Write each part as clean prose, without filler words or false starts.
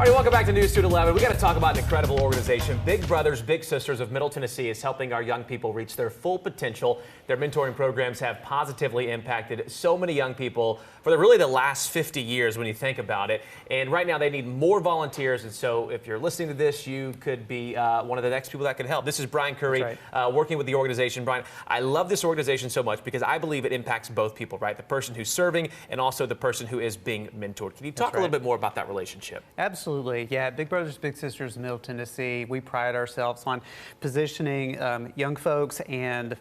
All right, welcome back to News 2 at 11. We got to talk about an incredible organization. Big Brothers Big Sisters of Middle Tennessee is helping our young people reach their full potential. Their mentoring programs have positively impacted so many young people for really the last 50 years when you think about it. And right now they need more volunteers. And so if you're listening to this, you could be one of the next people that could help. This is Brian Curry working with the organization. Brian, I love this organization so much because I believe it impacts both people, right? The person who's serving and also the person who is being mentored. Can you talk a little bit more about that relationship? Absolutely. Yeah, Big Brothers Big Sisters of Middle Tennessee, we pride ourselves on positioning young folks and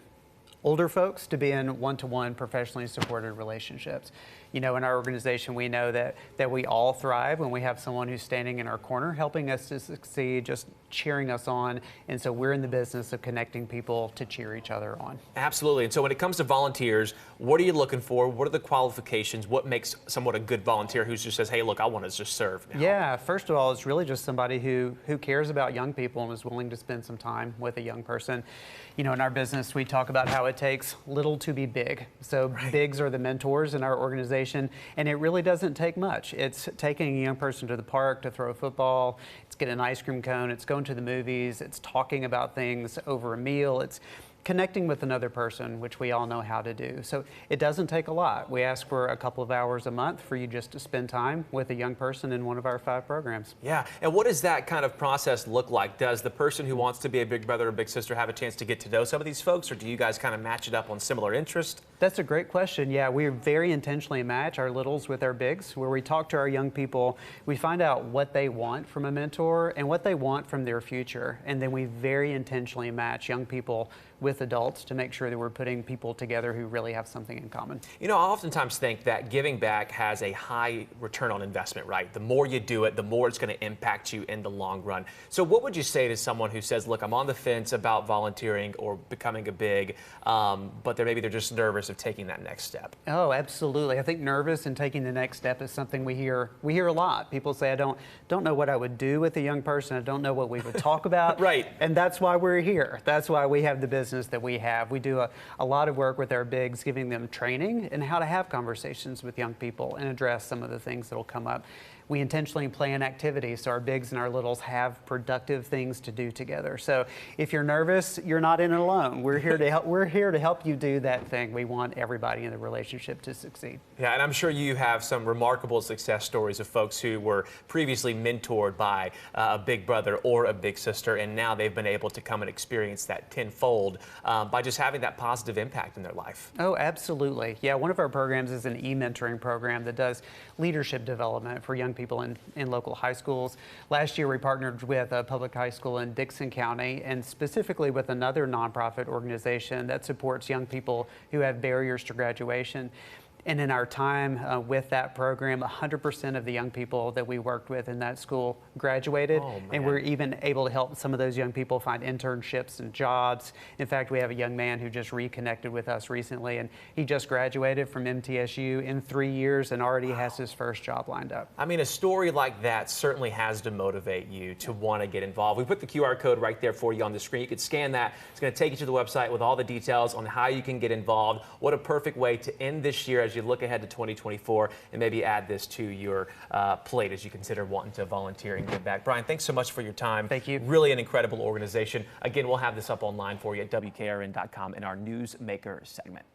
older folks to be in one-to-one professionally supported relationships. You know, in our organization, we know that we all thrive when we have someone who's standing in our corner, helping us to succeed, just cheering us on. And so we're in the business of connecting people to cheer each other on. Absolutely. And so when it comes to volunteers, what are you looking for? What are the qualifications? What makes someone a good volunteer who just says, hey, look, I want to just serve now? Yeah, first of all, it's really just somebody who cares about young people and is willing to spend some time with a young person. You know, in our business, we talk about how it takes little to be big. So bigs are the mentors in our organization, and it really doesn't take much. It's taking a young person to the park to throw a football, it's getting an ice cream cone, it's going to the movies, it's talking about things over a meal, it's connecting with another person, which we all know how to do. So it doesn't take a lot. We ask for a couple of hours a month for you just to spend time with a young person in one of our 5 programs. Yeah, and what does that kind of process look like? Does the person who wants to be a big brother or big sister have a chance to get to know some of these folks, or do you guys kind of match it up on similar interests? That's a great question. Yeah, we very intentionally match our littles with our bigs, where we talk to our young people, we find out what they want from a mentor and what they want from their future, and then we very intentionally match young people with adults to make sure that we're putting people together who really have something in common. You know, I oftentimes think that giving back has a high return on investment, right? The more you do it, the more it's going to impact you in the long run. So what would you say to someone who says, look, I'm on the fence about volunteering or becoming a big, but maybe they're just nervous of taking that next step? Oh, absolutely. I think nervous and taking the next step is something we hear a lot. People say, I don't know what I would do with a young person. I don't know what we would talk about. Right. And that's why we're here. That's why we have the business that we have. We do a lot of work with our bigs, giving them training and how to have conversations with young people and address some of the things that will come up. We intentionally plan activities so our bigs and our littles have productive things to do together. So if you're nervous, you're not in it alone. We're here to help. We're here to help you do that thing. We want everybody in the relationship to succeed. Yeah, and I'm sure you have some remarkable success stories of folks who were previously mentored by a big brother or a big sister, and now they've been able to come and experience that tenfold by just having that positive impact in their life. Oh, absolutely. Yeah, one of our programs is an e-mentoring program that does leadership development for young people in local high schools. Last year, we partnered with a public high school in Dickson County and specifically with another nonprofit organization that supports young people who have barriers to graduation. And in our time with that program, 100% of the young people that we worked with in that school graduated. Oh, and we're even able to help some of those young people find internships and jobs. In fact, we have a young man who just reconnected with us recently, and he just graduated from MTSU in 3 years and already has his first job lined up. I mean, a story like that certainly has to motivate you to want to get involved. We put the QR code right there for you on the screen. You can scan that. It's going to take you to the website with all the details on how you can get involved. What a perfect way to end this year as you look ahead to 2024 and maybe add this to your plate as you consider wanting to volunteer and give back. Brian, thanks so much for your time. Thank you. Really an incredible organization. Again, we'll have this up online for you at WKRN.com in our Newsmaker segment.